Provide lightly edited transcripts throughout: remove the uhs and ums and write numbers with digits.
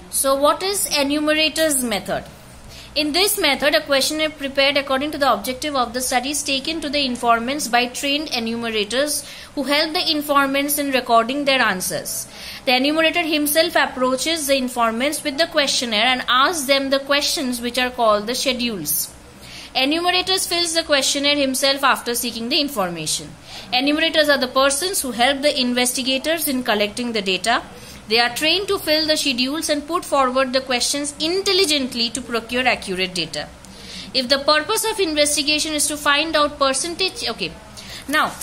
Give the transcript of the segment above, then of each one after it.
So what is enumerator's method? In this method, a questionnaire prepared according to the objective of the study is taken to the informants by trained enumerators who help the informants in recording their answers. The enumerator himself approaches the informants with the questionnaire and asks them the questions which are called the schedules. Enumerators fills the questionnaire himself after seeking the information. Enumerators are the persons who help the investigators in collecting the data. They are trained to fill the schedules and put forward the questions intelligently to procure accurate data. If the purpose of investigation is to find out percentage, okay. Now,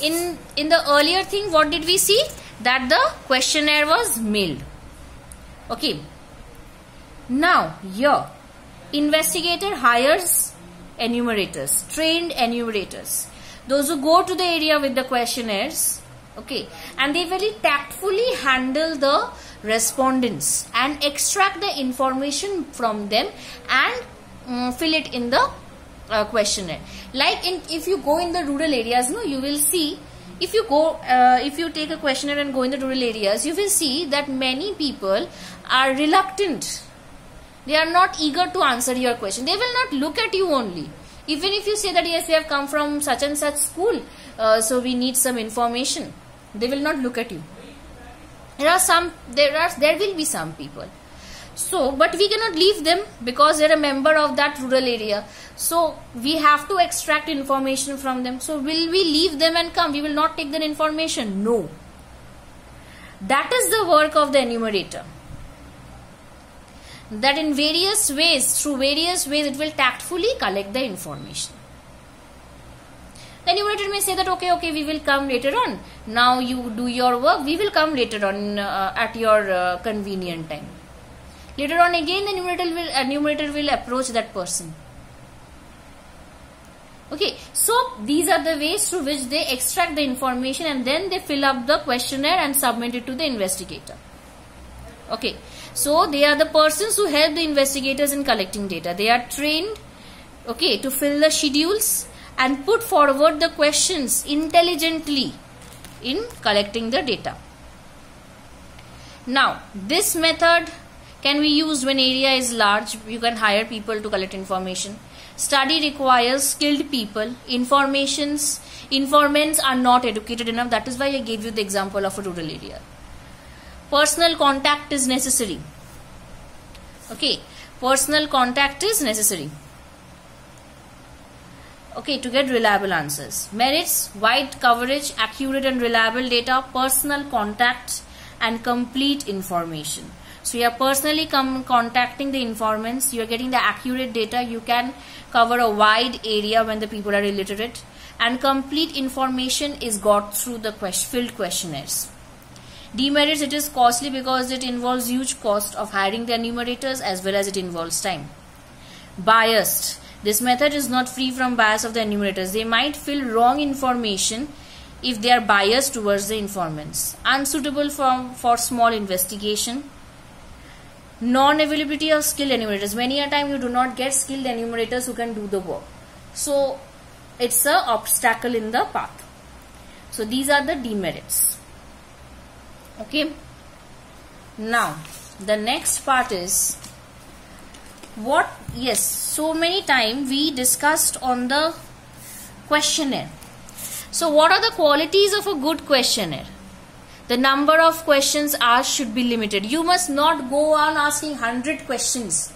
in the earlier thing, what did we see? That the questionnaire was mailed. Okay. Now, here, investigator hires enumerators, trained enumerators. Those who go to the area with the questionnaires, okay, and they very tactfully handle the respondents and extract the information from them and fill it in the questionnaire. Like if you go in the rural areas, no, you will see, if you take a questionnaire and go in the rural areas, you will see that many people are reluctant. They are not eager to answer your question. They will not look at you only. Even if you say that yes, we have come from such and such school, so we need some information, they will not look at you. There will be some people. So, but we cannot leave them because they are a member of that rural area. So, we have to extract information from them. So, will we leave them and come? We will not take their information. No. That is the work of the enumerator. That in various ways, through various ways, it will tactfully collect the information. The enumerator may say that okay, we will come later on. Now you do your work, we will come later on at your convenient time. Later on again, the enumerator will approach that person. Okay, so these are the ways through which they extract the information and then they fill up the questionnaire and submit it to the investigator. Okay, so they are the persons who help the investigators in collecting data. They are trained, okay, to fill the schedules and put forward the questions intelligently in collecting the data. Now, this method can be used when area is large. You can hire people to collect information. Study requires skilled people. Informants are not educated enough. That is why I gave you the example of a rural area. Personal contact is necessary. Okay, personal contact is necessary. Okay, to get reliable answers. Merits: wide coverage, accurate and reliable data, personal contact and complete information. So you are personally contacting the informants, you are getting the accurate data, you can cover a wide area when the people are illiterate, and complete information is got through the filled questionnaires. Demerits: it is costly because it involves huge cost of hiring the enumerators as well as it involves time. Biased: this method is not free from bias of the enumerators. They might fill wrong information if they are biased towards the informants. Unsuitable for small investigation. Non-availability of skilled enumerators. Many a time you do not get skilled enumerators who can do the work. So, it's an obstacle in the path. So, these are the demerits. Okay. Now, the next part is what? Yes, so many times we discussed on the questionnaire. So, what are the qualities of a good questionnaire? The number of questions asked should be limited. You must not go on asking 100 questions.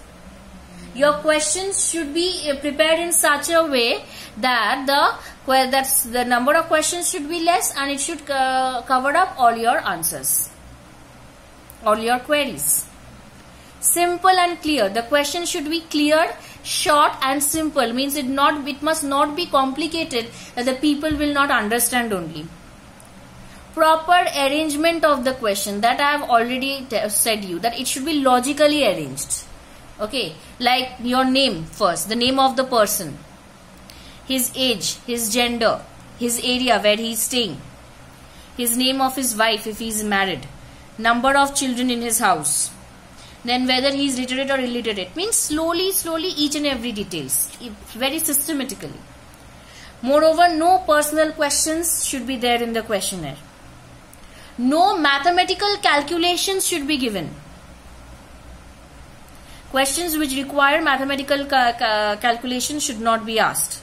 Your questions should be prepared in such a way that the number of questions should be less and it should cover up all your answers, all your queries. Simple and clear. The question should be clear, short and simple. Means it must not be complicated that the people will not understand only. Proper arrangement of the question, that I have already said you, that it should be logically arranged. Okay, like your name first, the name of the person, his age, his gender, his area where he is staying, his name of his wife if he is married, number of children in his house, then whether he is literate or illiterate. Means slowly each and every details, very systematically. Moreover, no personal questions should be there in the questionnaire. No mathematical calculations should be given. Questions which require mathematical calculations should not be asked.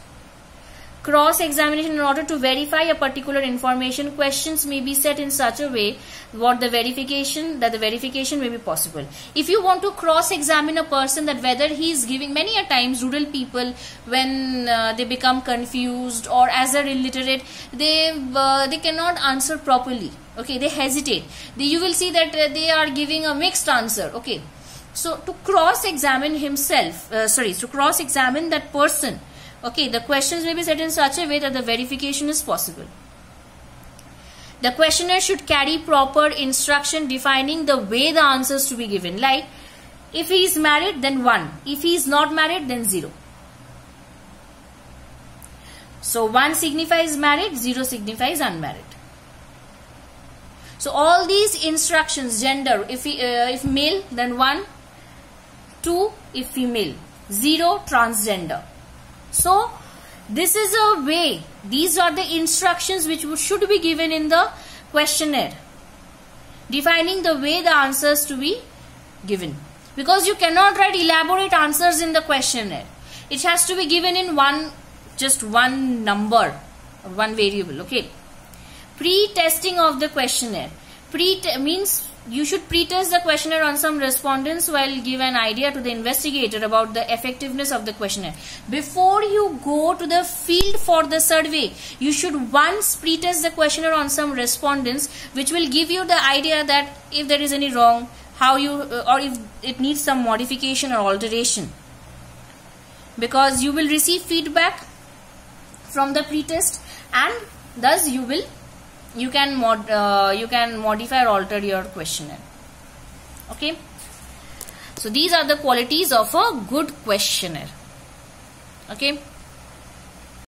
Cross-examination in order to verify a particular information. Questions may be set in such a way that the verification may be possible. If you want to cross-examine a person, that whether he is giving, many a times rural people, when they become confused or as they're illiterate, they cannot answer properly. Okay, they hesitate. You will see that they are giving a mixed answer. Okay, so to cross-examine to cross-examine that person. Okay, the questions may be set in such a way that the verification is possible. The questionnaire should carry proper instruction defining the way the answers to be given. Like, if he is married, then 1. If he is not married, then 0. So 1 signifies married, 0 signifies unmarried. So all these instructions, gender, if male, then 1. 2, if female. 0, transgender. So this is a way, these are the instructions which should be given in the questionnaire, defining the way the answers to be given. Because you cannot write elaborate answers in the questionnaire. It has to be given in just one number, or one variable. Okay. Pre-testing of the questionnaire. Means you should pre-test the questionnaire on some respondents while give an idea to the investigator about the effectiveness of the questionnaire. Before you go to the field for the survey, you should once pre-test the questionnaire on some respondents, which will give you the idea that if there is any wrong, or if it needs some modification or alteration. Because you will receive feedback from the pre-test, and thus you can modify or alter your questionnaire. Okay, so these are the qualities of a good questionnaire. Okay.